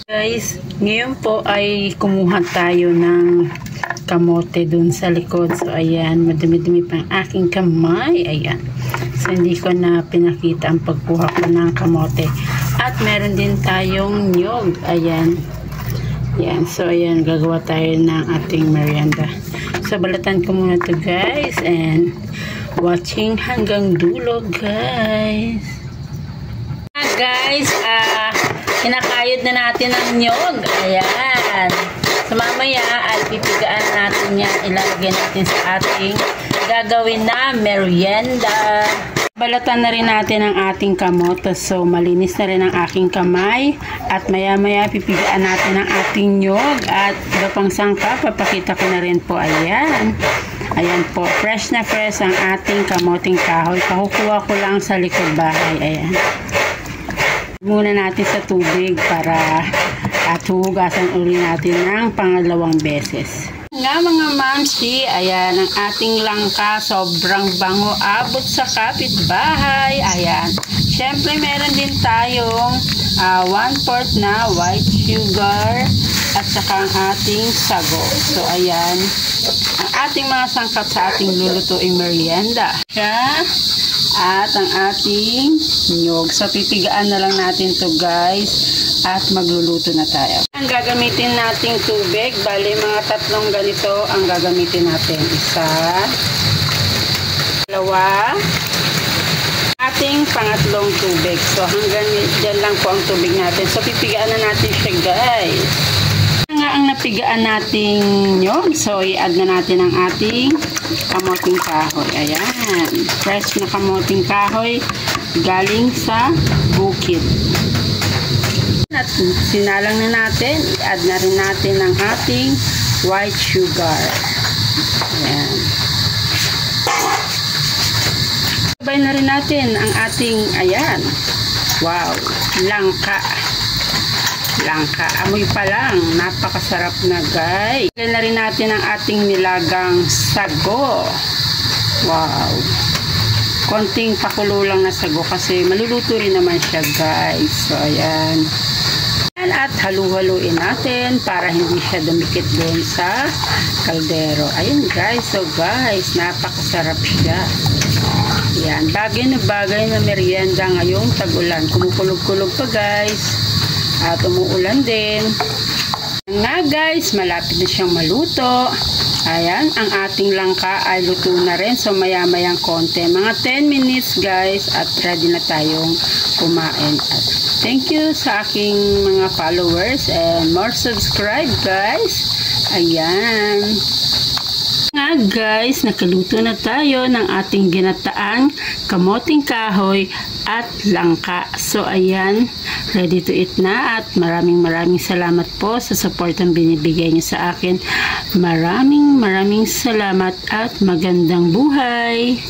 Guys, ngayon po ay kumuha tayo ng kamote dun sa likod. So ayan, madumi-dumi pang aking kamay. Ayan. So hindi ko na pinakita ang pagkuha ko ng kamote. At meron din tayong nyog. Ayan. Ayan. So ayan, gagawa tayo ng ating merienda. So balatan ko muna to guys. And watching hanggang dulo guys. Guys, kinakayod na natin ang nyog. Ayan. So mamaya ay pipigaan natin yan. Ilalagay natin sa ating gagawin na merienda. Balatan na rin natin ang ating kamote. So malinis na rin ang aking kamay. At maya maya pipigaan natin ang ating nyog. At iba pang sangka, papakita ko na rin po. Ayan. Ayan po. Fresh na fresh ang ating kamoting kahoy. Pakukuha ko lang sa likod bahay. Ayan. Muna natin sa tubig para at hugasan uli natin ng pangalawang beses. Nga mga mamsi, ayan ang ating langka, sobrang bango, abot sa kapitbahay. Ayan. Siyempre meron din tayong 1/4 na white sugar at saka ang ating sago. So ayan, ang ating mga sangkap sa ating lulutuing merienda. At ang ating nyog. So pipigaan na lang natin to guys at magluluto na tayo. Ang gagamitin nating tubig, bali mga 3 ganito ang gagamitin natin. 1, 2, ating pangatlong tubig. So hanggang dyan lang po ang tubig natin. So pipigaan na natin siya guys. Nga ang napigaan nating nyog. So i-add na natin ang ating kamoting kahoy. Ayan. Fresh na kamoting kahoy galing sa bukid. At sinalang na natin. I-add na rin natin ang ating white sugar. Ayan. Sabay na rin natin ang ating, ayan. Wow. Langka. Langka. Amoy pa lang. Napakasarap na guys. Ilagay na rin natin ang ating nilagang sago. Wow. Konting pakulo lang na sago kasi maluluto rin naman siya guys. So ayan. At halu-haluin natin para hindi siya dumikit doon sa kaldero. Ayan guys. So guys, napakasarap siya. Ayan. Bagay na merienda ngayong tag-ulan. Kumukulog-kulog pa guys. At umuulan din. Nga guys, malapit na siyang maluto. Ayan, ang ating langka ay luto na rin. So maya-mayang konti. Mga 10 minutes guys at ready na tayong kumain. At thank you sa aking mga followers and more subscribe guys. Ayan. Nga guys, nakaluto na tayo ng ating ginataang kamoting kahoy at langka. So ayan, ready to eat na at maraming salamat po sa support ang binibigay niyo sa akin. Maraming salamat at magandang buhay.